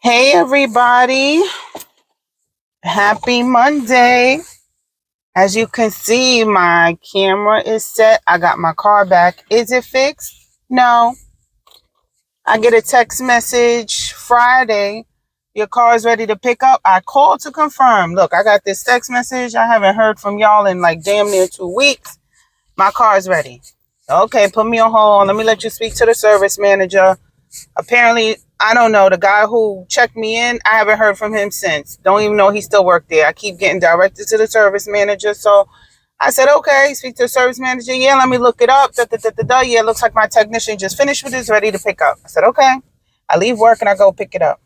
Hey everybody, happy Monday. As you can see, my camera is set. I got my car back. Is it fixed? No. I get a text message Friday. Your car is ready to pick up. I called to confirm. Look, I got this text message. I haven't heard from y'all in like damn near 2 weeks. My car is ready. Okay, put me on hold. Let me let you speak to the service manager. Apparently, I don't know, the guy who checked me in, I haven't heard from him since. Don't even know he still worked there. I keep getting directed to the service manager. So I said, okay, speak to the service manager. Yeah, let me look it up. Yeah, it looks like my technician just finished with this, ready to pick up. I said, okay. I leave work and I go pick it up.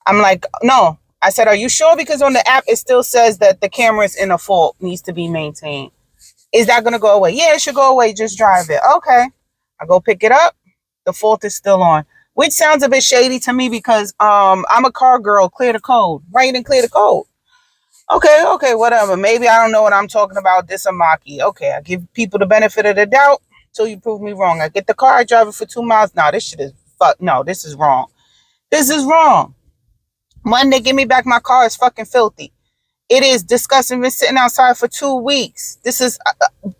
I'm like, no. I said, are you sure? Because on the app, it still says that the camera is in a fault, needs to be maintained. Is that going to go away? Yeah, it should go away. Just drive it. Okay. I go pick it up. The fault is still on, which sounds a bit shady to me because I'm a car girl. Clear the code. Write and clear the code. Okay, whatever. Maybe I don't know what I'm talking about. This a Maki. Okay, I give people the benefit of the doubt till you prove me wrong. I get the car, I drive it for 2 miles. No, this shit is fuck. No, this is wrong. This is wrong. Monday, give me back my car. It's fucking filthy. It is disgusting. Been sitting outside for 2 weeks. This is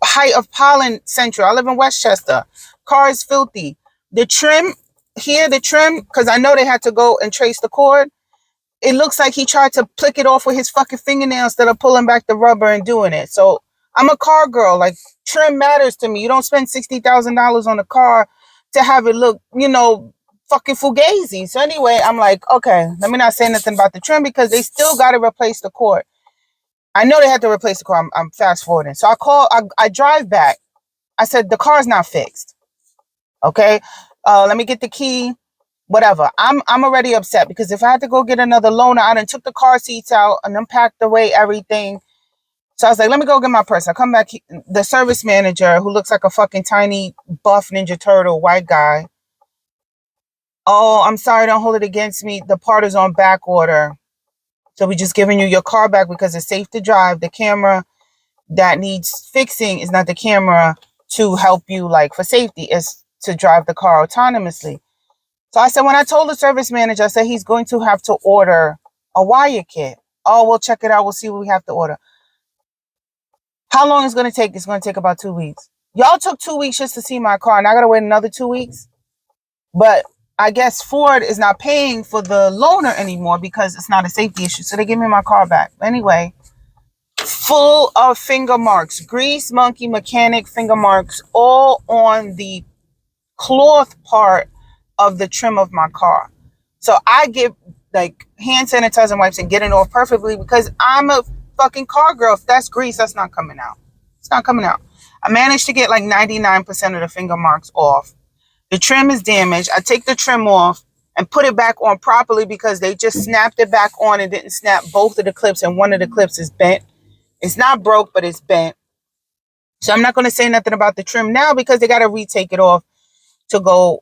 height of pollen central. I live in Westchester. Car is filthy. The trim here, because I know they had to go and trace the cord. It looks like he tried to plick it off with his fucking fingernails instead of pulling back the rubber and doing it. So I'm a car girl. Like, trim matters to me. You don't spend $60,000 on a car to have it look, fucking fugazi. So anyway, I'm like, okay, let me not say nothing about the trim because they still got to replace the cord. I know they had to replace the car. I'm fast forwarding. So I drive back. I said, the car's not fixed. Okay. Let me get the key. Whatever. I'm already upset because if I had to go get another loaner, I done took the car seats out and unpacked away everything. So I was like, let me go get my purse. I come back. The service manager, who looks like a fucking tiny buff Ninja Turtle white guy. Oh, I'm sorry. Don't hold it against me. The part is on back order. So we just giving you your car back because it's safe to drive. The camera that needs fixing is not the camera to help you like for safety. It's to drive the car autonomously. So I said, when I told the service manager, I said, he's going to have to order a wire kit. Oh, we'll check it out. We'll see what we have to order. How long is it going to take? It's going to take about 2 weeks. Y'all took 2 weeks just to see my car, and I got to wait another 2 weeks. But I guess Ford is not paying for the loaner anymore because it's not a safety issue. So they give me my car back. Anyway, full of finger marks, grease monkey mechanic finger marks, all on the cloth part of the trim of my car. So I get like hand sanitizer wipes and get it off perfectly because I'm a fucking car girl. If that's grease, that's not coming out. It's not coming out. I managed to get like 99% of the finger marks off. The trim is damaged. I take the trim off and put it back on properly because they just snapped it back on and didn't snap both of the clips, and one of the clips is bent. It's not broke, but it's bent. So I'm not going to say nothing about the trim now because they got to retake it off to go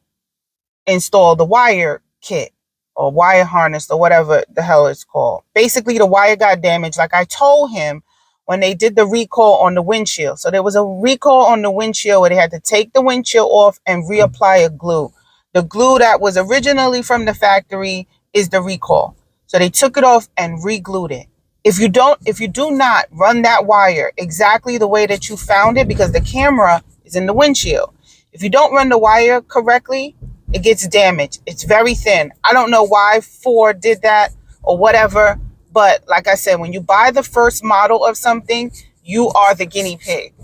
install the wire kit or wire harness or whatever the hell it's called. Basically, the wire got damaged like I told him when they did the recall on the windshield. So there was a recall on the windshield where they had to take the windshield off and reapply a glue. The glue that was originally from the factory is the recall. So they took it off and re-glued it. If you do not run that wire exactly the way that you found it, because the camera is in the windshield, if you don't run the wire correctly, it gets damaged. It's very thin. I don't know why Ford did that or whatever. But like I said, when you buy the first model of something, you are the guinea pig.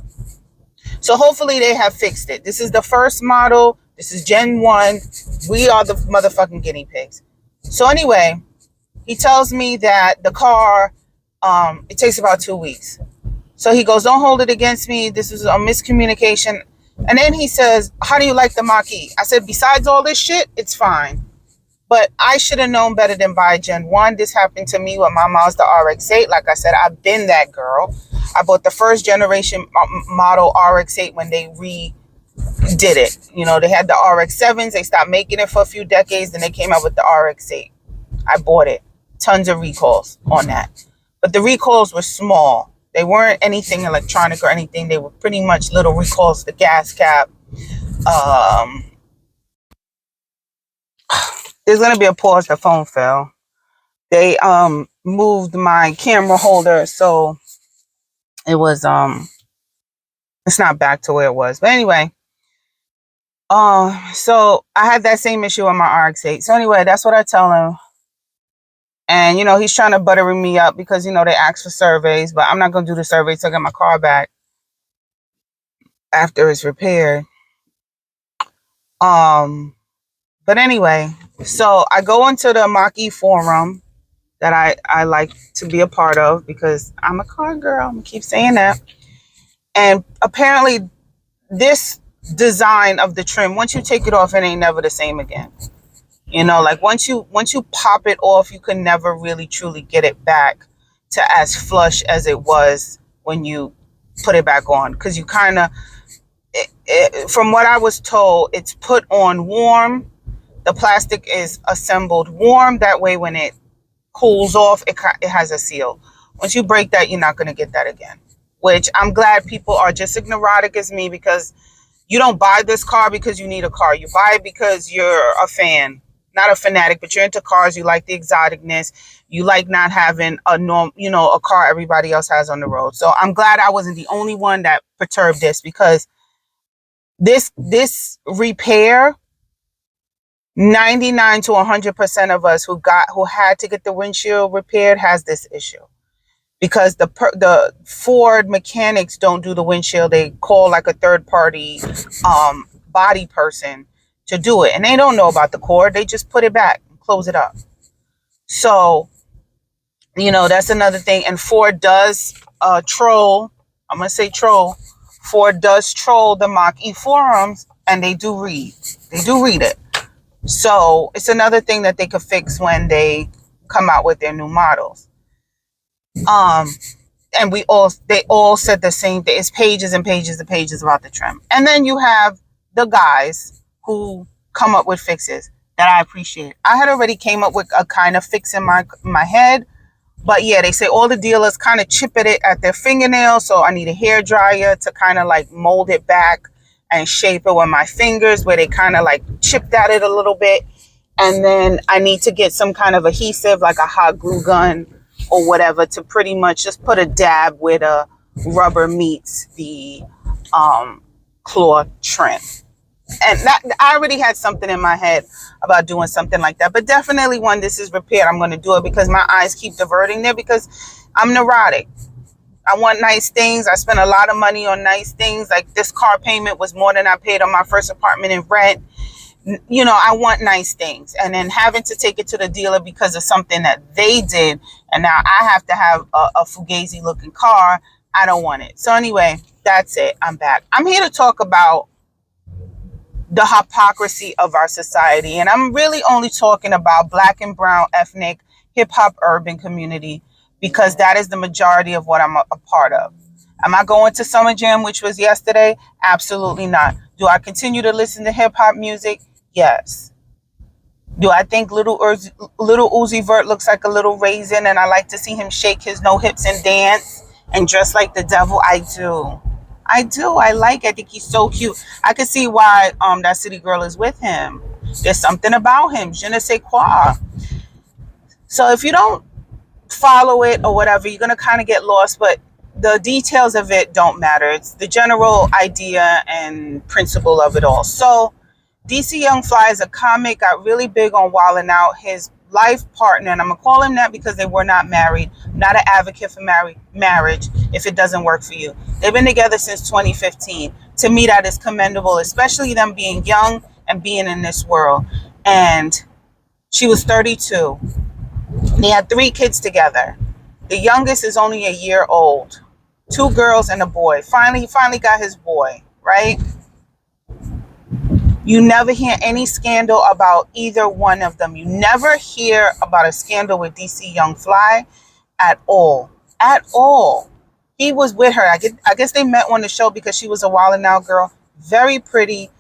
So hopefully they have fixed it. This is the first model. This is Gen 1. We are the motherfucking guinea pigs. So anyway, he tells me that the car, it takes about 2 weeks. So he goes, don't hold it against me. This is a miscommunication. And then he says, how do you like the Mach-E? I said, besides all this shit, it's fine. But I should have known better than buy Gen 1. This happened to me with my Mazda RX-8. Like I said, I've been that girl. I bought the first generation model RX-8 when they redid it. They had the RX-7s. They stopped making it for a few decades. Then they came out with the RX-8. I bought it. Tons of recalls on that. But the recalls were small. They weren't anything electronic or anything. They were pretty much little recalls. The gas cap. There's gonna be a pause. The phone fell. They moved my camera holder, so it was it's not back to where it was. But anyway, so I had that same issue on my RX-8. So anyway, that's what I tell him. And he's trying to butter me up because they ask for surveys, but I'm not gonna do the survey till I get my car back after it's repaired. But anyway, so I go into the Mach-E forum that I like to be a part of because I'm a car girl. I'm gonna keep saying that. And apparently this design of the trim, once you take it off, it ain't never the same again. Like once you pop it off, you can never really truly get it back to as flush as it was when you put it back on. Because you kind of, from what I was told, it's put on warm. The plastic is assembled warm. That way when it cools off, it has a seal. Once you break that, you're not going to get that again. Which I'm glad people are just as neurotic as me, because you don't buy this car because you need a car. You buy it because you're a fan. Not a fanatic, but you're into cars. You like the exoticness. You like not having a car everybody else has on the road. So I'm glad I wasn't the only one that perturbed this, because this repair, 99 to 100% of us who had to get the windshield repaired has this issue. Because the Ford mechanics don't do the windshield. They call like a third party body person to do it. And they don't know about the cord. They just put it back and close it up. So, that's another thing. And Ford does troll. I'm going to say troll. Ford does troll the Mach-E forums, and they do read. They do read it. So it's another thing that they could fix when they come out with their new models. And they all said the same thing. It's pages and pages and pages about the trim. And then you have the guys who come up with fixes that I appreciate. I had already came up with a kind of fix in my head, but yeah, they say all the dealers kind of chip at it at their fingernails. So I need a hair dryer to kind of like mold it back and shape it with my fingers, where they kind of like chipped at it a little bit. And then I need to get some kind of adhesive, like a hot glue gun or whatever, to pretty much just put a dab where the rubber meets the cloth trim. And I already had something in my head about doing something like that. But definitely when this is repaired, I'm going to do it, because my eyes keep diverting there, because I'm neurotic. I want nice things. I spent a lot of money on nice things. Like this car payment was more than I paid on my first apartment in rent. I want nice things. And then having to take it to the dealer because of something that they did, and now I have to have a fugazi looking car. I don't want it. So anyway, that's it. I'm back. I'm here to talk about the hypocrisy of our society. And I'm really only talking about Black and brown ethnic hip-hop urban community, because that is the majority of what I'm a part of. Am I going to Summer Jam, which was yesterday? Absolutely not. Do I continue to listen to hip-hop music? Yes. Do I think little Uzi Vert looks like a little raisin, and I like to see him shake his no hips and dance and dress like the devil? I do. I like it. I think he's so cute. I can see why that city girl is with him. There's something about him. Je ne sais quoi. So if you don't follow it or whatever, you're going to kind of get lost, but the details of it don't matter. It's the general idea and principle of it all. So DC Young Fly is a comic, got really big on Wildin' Out. His life partner, and I'm going to call him that because they were not married, not an advocate for marriage if it doesn't work for you. They've been together since 2015. To me, that is commendable, especially them being young and being in this world. And she was 32. They had 3 kids together. The youngest is only a year old. 2 girls and a boy. He finally got his boy, right? You never hear any scandal about either one of them. You never hear about a scandal with DC Young Fly at all. At all. He was with her. I guess they met on the show because she was a Wildin' Out girl. Very pretty.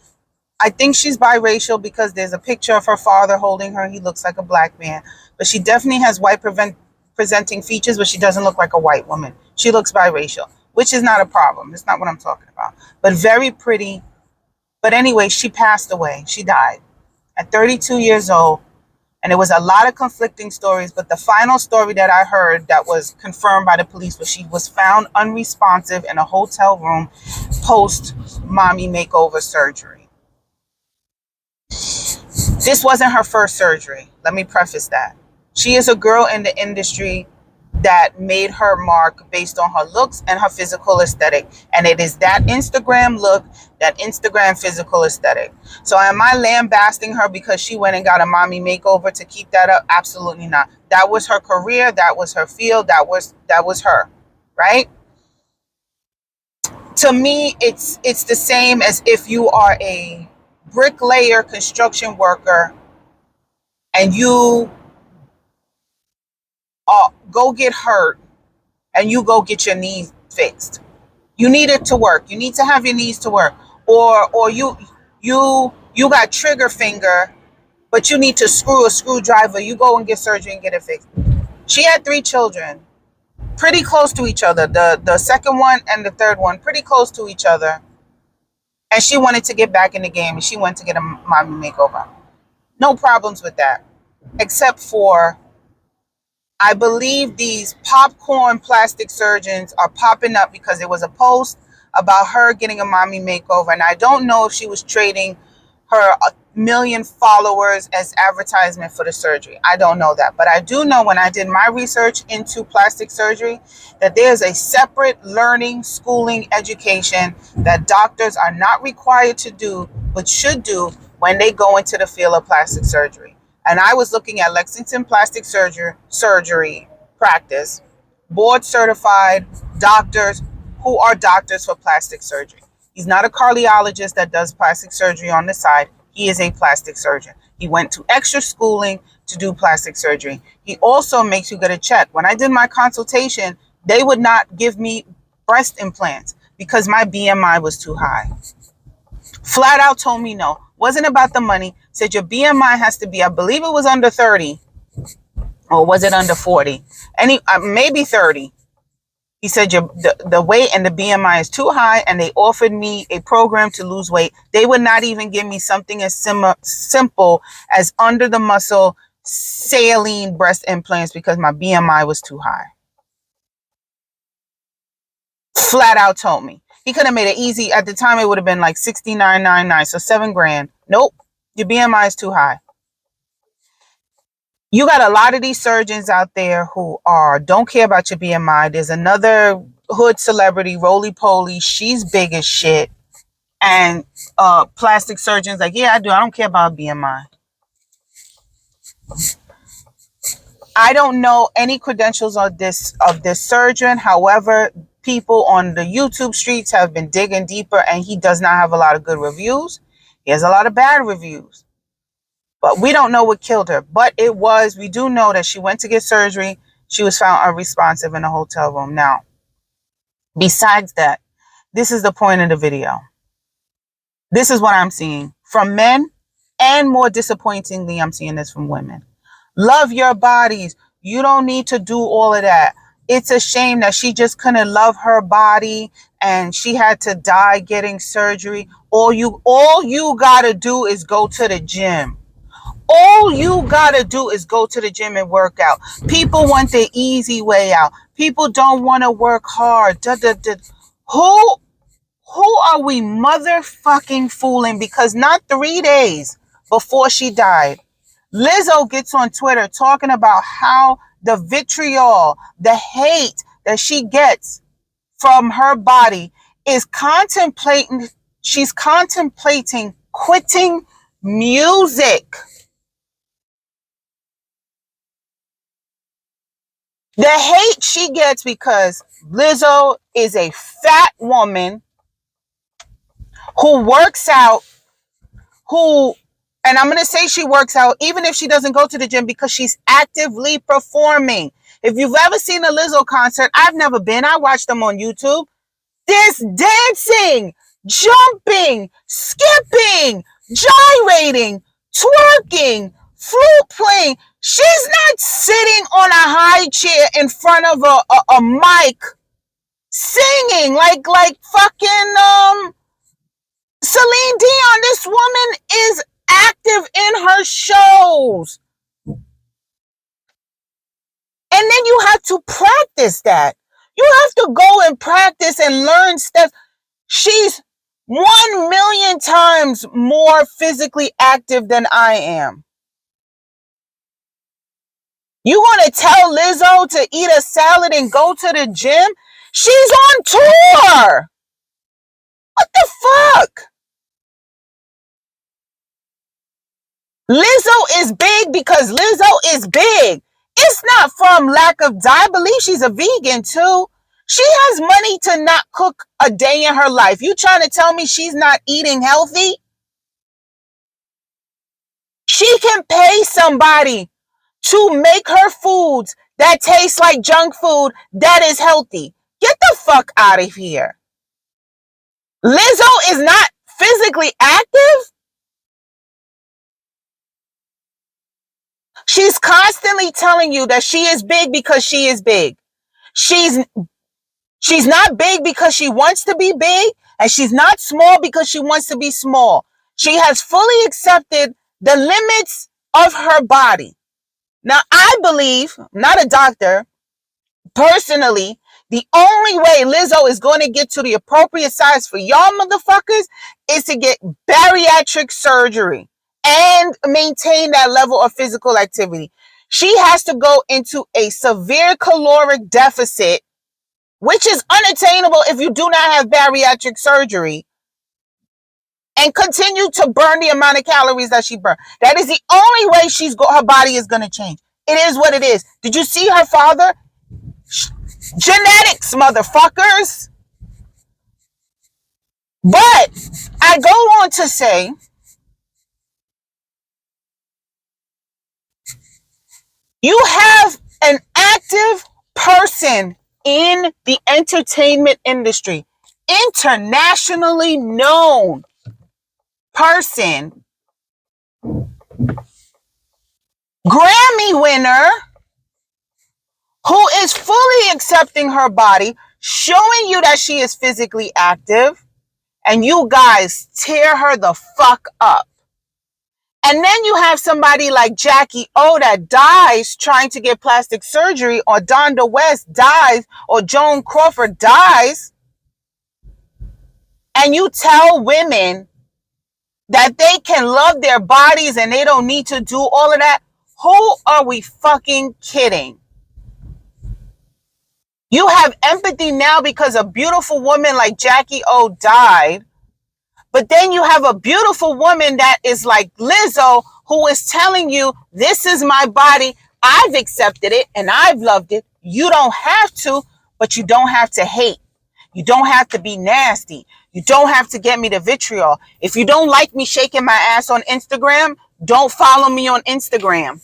I think she's biracial because there's a picture of her father holding her. He looks like a black man. But she definitely has white presenting features, but she doesn't look like a white woman. She looks biracial, which is not a problem. It's not what I'm talking about. But very pretty. But anyway, she passed away. She died at 32 years old. And it was a lot of conflicting stories, but the final story that I heard that was confirmed by the police was she was found unresponsive in a hotel room post mommy makeover surgery. This wasn't her first surgery. Let me preface that. She is a girl in the industry that made her mark based on her looks and her physical aesthetic. And it is that Instagram look, that Instagram physical aesthetic. So am I lambasting her because she went and got a mommy makeover to keep that up? Absolutely not. That was her career. That was her field. That was her, right? To me, it's the same as if you are a bricklayer, construction worker, and you go get hurt and you go get your knees fixed. You need it to work. You need to have your knees to work. Or you got trigger finger, but you need to screw a screwdriver. You go and get surgery and get it fixed. She had 3 children, pretty close to each other. The second one and the third one, pretty close to each other. And she wanted to get back in the game, and she went to get a mommy makeover. No problems with that, except for I believe these popcorn plastic surgeons are popping up because there was a post about her getting a mommy makeover. And I don't know if she was trading her 1 million followers as advertisement for the surgery. I don't know that. But I do know when I did my research into plastic surgery that there's a separate learning, schooling, education that doctors are not required to do, but should do when they go into the field of plastic surgery. And I was looking at Lexington Plastic Surgery Practice, board certified doctors who are doctors for plastic surgery. He's not a cardiologist that does plastic surgery on the side. He is a plastic surgeon. He went to extra schooling to do plastic surgery. He also makes you get a check. When I did my consultation, they would not give me breast implants because my BMI was too high. Flat out told me no. Wasn't about the money. Said your BMI has to be, I believe it was under 30. Or was it under 40? Maybe 30. He said the weight and the BMI is too high, and they offered me a program to lose weight. They would not even give me something as simple as under the muscle saline breast implants because my BMI was too high. Flat out told me. He could have made it easy. At the time, it would have been like $69.99, so $7,000. Nope, your BMI is too high. You got a lot of these surgeons out there who don't care about your BMI. There's another hood celebrity, Roly Poly. She's big as shit. And plastic surgeons like, yeah, I do. I don't care about BMI. I don't know any credentials of this surgeon. However, people on the YouTube streets have been digging deeper, and he does not have a lot of good reviews. He has a lot of bad reviews. But we don't know what killed her. But we do know that she went to get surgery. She was found unresponsive in a hotel room. Now, besides that, this is the point of the video. This is what I'm seeing from men, and more disappointingly, I'm seeing this from women. Love your bodies. You don't need to do all of that. It's a shame that she just couldn't love her body and she had to die getting surgery. All you gotta do is go to the gym. All you gotta do is go to the gym and work out. People want the easy way out. People don't want to work hard. Who are we motherfucking fooling? Because not 3 days before she died, Lizzo gets on Twitter talking about how the vitriol, the hate that she gets from her body she's contemplating quitting music. The hate she gets because Lizzo is a fat woman who works out, and I'm going to say she works out even if she doesn't go to the gym because she's actively performing. If you've ever seen a Lizzo concert, I've never been. I watched them on YouTube. There's dancing, jumping, skipping, gyrating, twerking, flute playing. She's not sitting on a high chair in front of a mic singing like fucking Celine Dion. This woman is active in her shows. you have to practice that. You have to go and practice and learn stuff. She's 1,000,000 times more physically active than I am. You want to tell Lizzo to eat a salad and go to the gym? She's on tour. What the fuck? Lizzo is big because Lizzo is big. It's not from lack of diet. I believe she's a vegan too. She has money to not cook a day in her life. You trying to tell me she's not eating healthy? She can pay somebody to make her foods that taste like junk food that is healthy. Get the fuck out of here. Lizzo is not physically active. She's constantly telling you that she is big because she is big. She's not big because she wants to be big, and she's not small because she wants to be small. She has fully accepted the limits of her body. Now, I believe, I'm not a doctor, personally, the only way Lizzo is going to get to the appropriate size for y'all motherfuckers is to get bariatric surgery and maintain that level of physical activity. She has to go into a severe caloric deficit, which is unattainable if you do not have bariatric surgery, and continue to burn the amount of calories that she burned. That is the only way her body is going to change. It is what it is. Did you see her father? Genetics, motherfuckers. But I go on to say, you have an active person in the entertainment industry, internationally known person, Grammy winner, who is fully accepting her body, showing you that she is physically active, and you guys tear her the fuck up. And then you have somebody like Jackie O that dies trying to get plastic surgery, or Donda West dies, or Joan Crawford dies, and you tell women that they can love their bodies and they don't need to do all of that. Who are we fucking kidding? You have empathy now because a beautiful woman like Jackie O died. But then you have a beautiful woman that is like Lizzo, who is telling you, this is my body. I've accepted it and I've loved it. You don't have to, but you don't have to hate. You don't have to be nasty. You don't have to get me the vitriol. If you don't like me shaking my ass on Instagram, don't follow me on Instagram.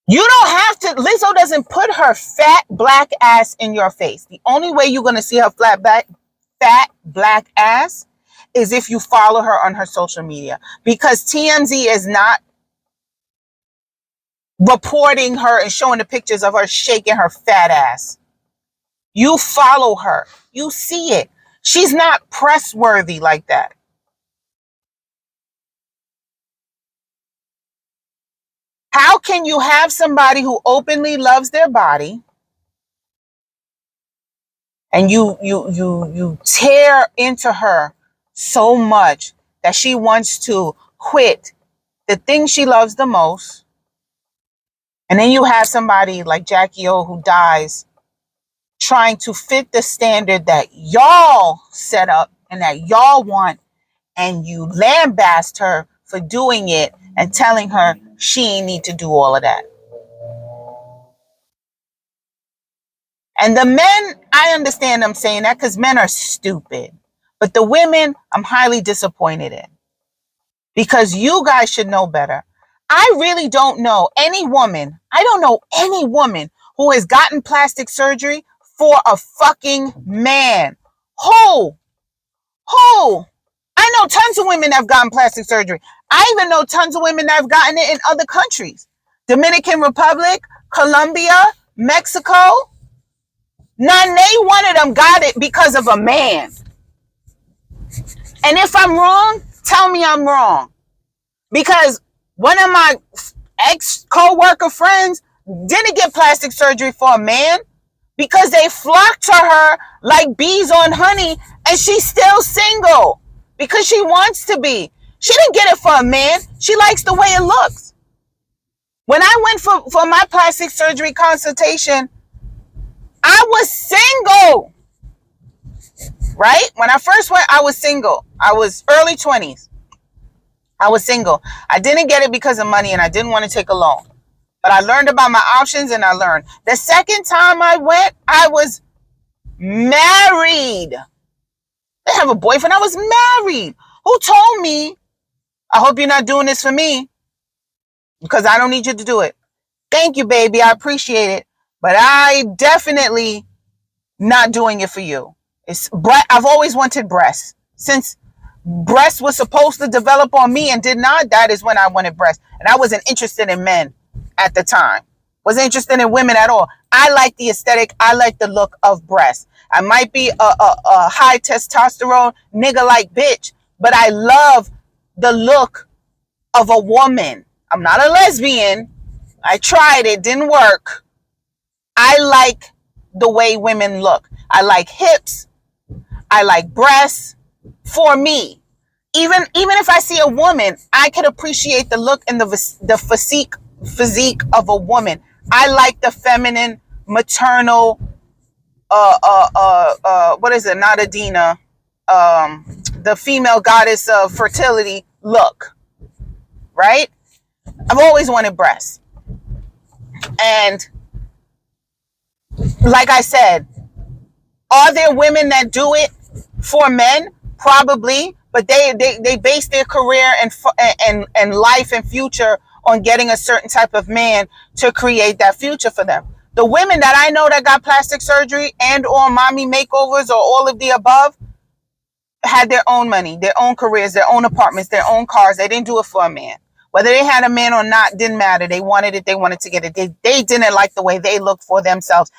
You don't have to. Lizzo doesn't put her fat black ass in your face. The only way you're going to see her fat black ass is if you follow her on her social media, because TMZ is not reporting her and showing the pictures of her shaking her fat ass. You follow her. You see it. She's not press worthy like that. How can you have somebody who openly loves their body and you tear into her so much that she wants to quit the thing she loves the most, and then you have somebody like Jackie O who dies trying to fit the standard that y'all set up and that y'all want, and you lambast her for doing it and telling her she ain't need to do all of that. And the men, I understand them saying that because men are stupid. But the women, I'm highly disappointed in. Because you guys should know better. I really don't know any woman, who has gotten plastic surgery for a fucking man. Who? I know tons of women that have gotten plastic surgery. I even know tons of women that have gotten it in other countries. Dominican Republic, Colombia, Mexico. None, they one of them got it because of a man. And if I'm wrong, tell me I'm wrong. Because one of my ex co-worker friends didn't get plastic surgery for a man because they flock to her like bees on honey, and she's still single because she wants to be. She didn't get it for a man. She likes the way it looks. When I went for my plastic surgery consultation, I was single, right? When I first went, I was single. I was early 20s. I was single. I didn't get it because of money, and I didn't want to take a loan. But I learned about my options, and I learned. The second time I went, I was married. I didn't have a boyfriend. I was married. Who told me, I hope you're not doing this for me because I don't need you to do it. Thank you, baby. I appreciate it. But I definitely not doing it for you. I've always wanted breasts. Since breasts was supposed to develop on me and did not, that is when I wanted breasts. And I wasn't interested in men at the time. Wasn't interested in women at all. I like the aesthetic. I like the look of breasts. I might be a high testosterone nigga like bitch, but I love the look of a woman. I'm not a lesbian. I tried it, didn't work. I like the way women look. I like hips. I like breasts. For me, even if I see a woman, I can appreciate the look and the physique of a woman. I like the feminine, maternal, what is it? Not Adina, the female goddess of fertility look, right? I've always wanted breasts. And like I said, are there women that do it for men? Probably, but they base their career and life and future on getting a certain type of man to create that future for them. The women that I know that got plastic surgery and or mommy makeovers or all of the above had their own money, their own careers, their own apartments, their own cars. They didn't do it for a man. Whether they had a man or not didn't matter. They wanted it. They wanted to get it. They didn't like the way they looked for themselves.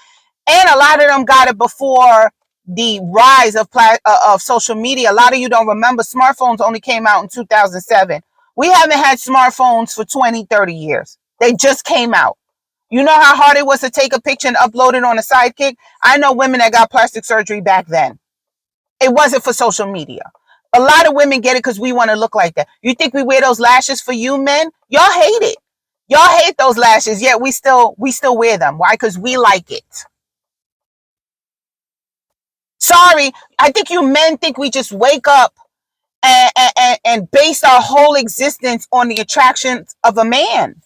And a lot of them got it before the rise of social media. A lot of you don't remember smartphones only came out in 2007. We haven't had smartphones for 20, 30 years. They just came out. You know how hard it was to take a picture and upload it on a Sidekick? I know women that got plastic surgery back then. It wasn't for social media. A lot of women get it because we want to look like that. You think we wear those lashes for you men? Y'all hate it. Y'all hate those lashes, yet we still wear them. Why? Because we like it. Sorry, I think you men think we just wake up and base our whole existence on the attractions of a man.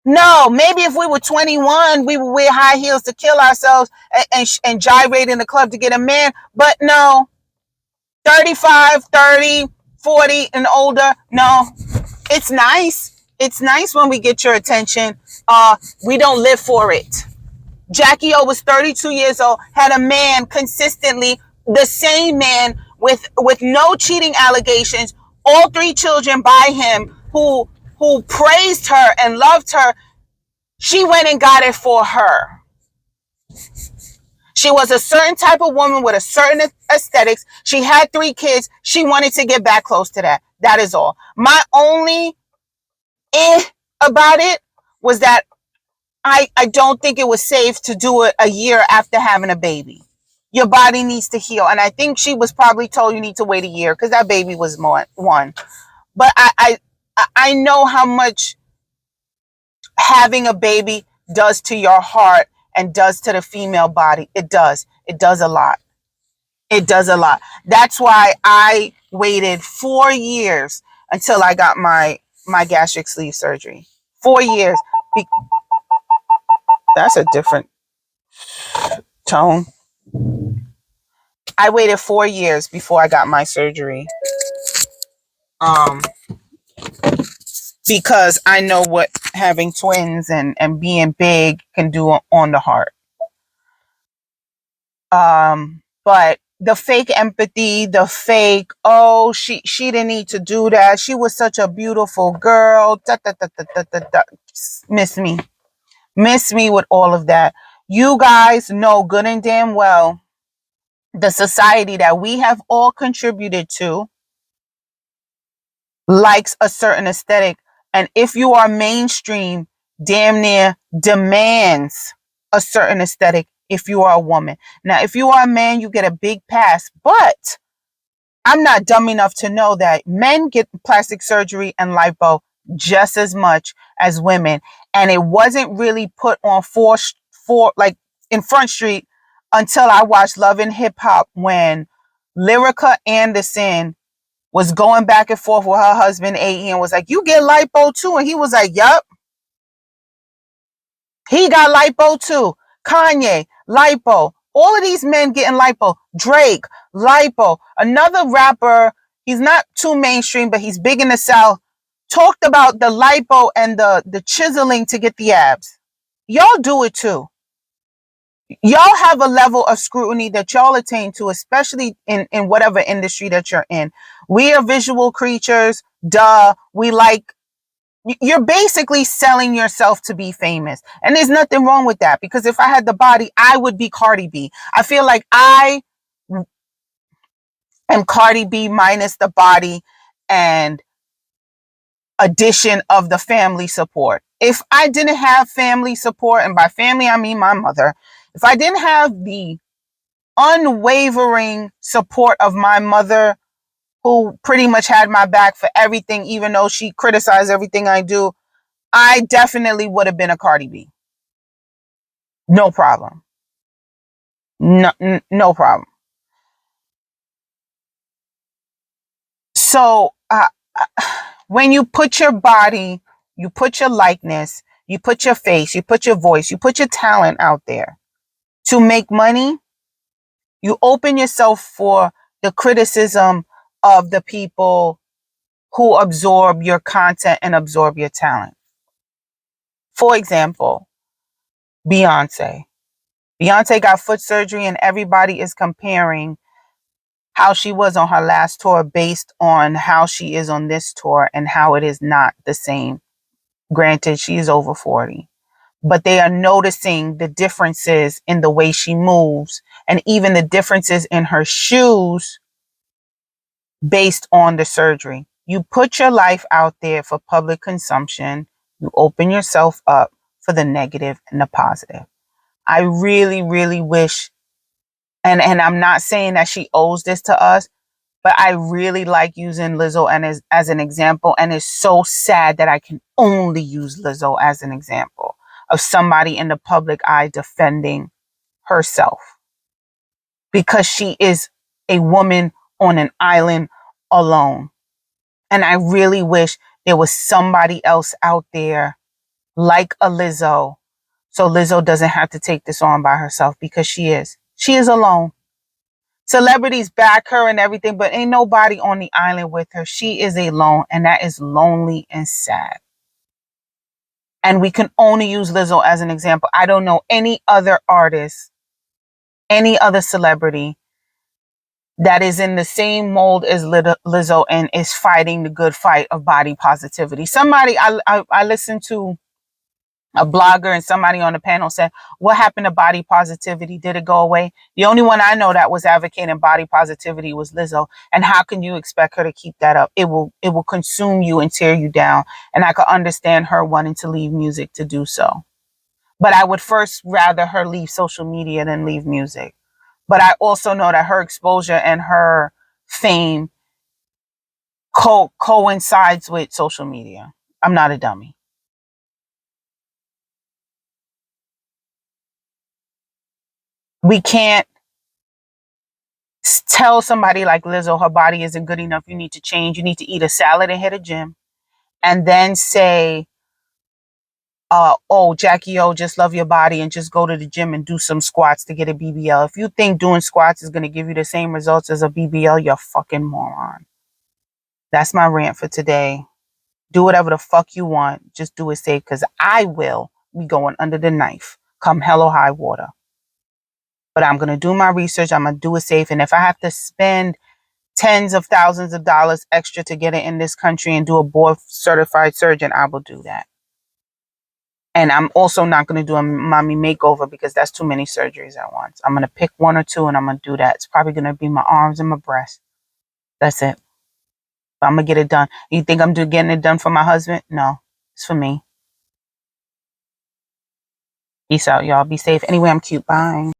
No, maybe if we were 21, we would wear high heels to kill ourselves and gyrate in the club to get a man. But no, 35, 30, 40 and older, no. It's nice. It's nice when we get your attention. We don't live for it. Jackie O was 32 years old, had a man consistently, the same man with no cheating allegations, all 3 children by him, who praised her and loved her. She went and got it for her. She was a certain type of woman with a certain aesthetics. She had 3 kids. She wanted to get back close to that. That is all. My only about it was that I don't think it was safe to do it a year after having a baby. Your body needs to heal. And I think she was probably told you need to wait a year because that baby was 1. But I know how much having a baby does to your heart and does to the female body. It does. It does a lot. It does a lot. That's why I waited 4 years until I got my gastric sleeve surgery. 4 years. That's a different tone. I waited 4 years before I got my surgery. Because I know what having twins and being big can do on the heart. But the fake empathy, the fake, oh, she didn't need to do that. She was such a beautiful girl. Da, da, da, da, da, da, da. Miss me. Miss me with all of that. You guys know good and damn well the society that we have all contributed to likes a certain aesthetic. And if you are mainstream, damn near demands a certain aesthetic if you are a woman. Now, if you are a man, you get a big pass, but I'm not dumb enough to know that men get plastic surgery and lipo just as much as women. And it wasn't really put on for like in Front Street until I watched Love and Hip Hop when Lyrica Anderson was going back and forth with her husband AE and was like, "You get lipo too?" And he was like, "Yup." He got lipo too. Kanye, lipo. All of these men getting lipo. Drake, lipo. Another rapper, he's not too mainstream, but he's big in the South, talked about the lipo and the chiseling to get the abs. Y'all do it too. Y'all have a level of scrutiny that y'all attain to, especially in whatever industry that you're in. We are visual creatures. Duh. We like, you're basically selling yourself to be famous. And there's nothing wrong with that, because if I had the body, I would be Cardi B. I feel like I am Cardi B minus the body and addition of the family support. If I didn't have family support, and by family I mean my mother, if I didn't have the unwavering support of my mother, who pretty much had my back for everything, even though she criticized everything I do, I definitely would have been a Cardi B. No problem. No problem. So when you put your body, you put your likeness, you put your face, you put your voice, you put your talent out there to make money, you open yourself for the criticism of the people who absorb your content and absorb your talent. For example, Beyonce. Beyonce got foot surgery and everybody is comparing how she was on her last tour based on how she is on this tour, and how it is not the same. Granted, she is over 40, but they are noticing the differences in the way she moves and even the differences in her shoes based on the surgery. You put your life out there for public consumption. You open yourself up for the negative and the positive. I really, really wish, and I'm not saying that she owes this to us, but I really like using Lizzo and as an example. And it's so sad that I can only use Lizzo as an example of somebody in the public eye defending herself, because she is a woman on an island alone. And I really wish there was somebody else out there like a Lizzo, so Lizzo doesn't have to take this on by herself, because she is alone. Celebrities back her and everything, but ain't nobody on the island with her. She is alone, and that is lonely and sad. And we can only use Lizzo as an example. I don't know any other artist, any other celebrity that is in the same mold as Lizzo and is fighting the good fight of body positivity. Somebody, I listened to a blogger and somebody on the panel said, "What happened to body positivity? Did it go away?" The only one I know that was advocating body positivity was Lizzo. And how can you expect her to keep that up? It will consume you and tear you down. And I could understand her wanting to leave music to do so. But I would first rather her leave social media than leave music. But I also know that her exposure and her fame coincides with social media. I'm not a dummy. We can't tell somebody like Lizzo her body isn't good enough. You need to change. You need to eat a salad and hit a gym. And then say, oh, Jackie O, just love your body and just go to the gym and do some squats to get a BBL. If you think doing squats is going to give you the same results as a BBL, you're a fucking moron. That's my rant for today. Do whatever the fuck you want. Just do it safe, because I will be going under the knife come hell or high water. But I'm going to do my research. I'm going to do it safe. And if I have to spend tens of thousands of dollars extra to get it in this country and do a board certified surgeon, I will do that. And I'm also not going to do a mommy makeover, because that's too many surgeries at once. I'm going to pick one or two and I'm going to do that. It's probably going to be my arms and my breast. That's it. But I'm going to get it done. You think I'm getting it done for my husband? No, it's for me. Peace out, y'all. Be safe. Anyway, I'm cute. Bye.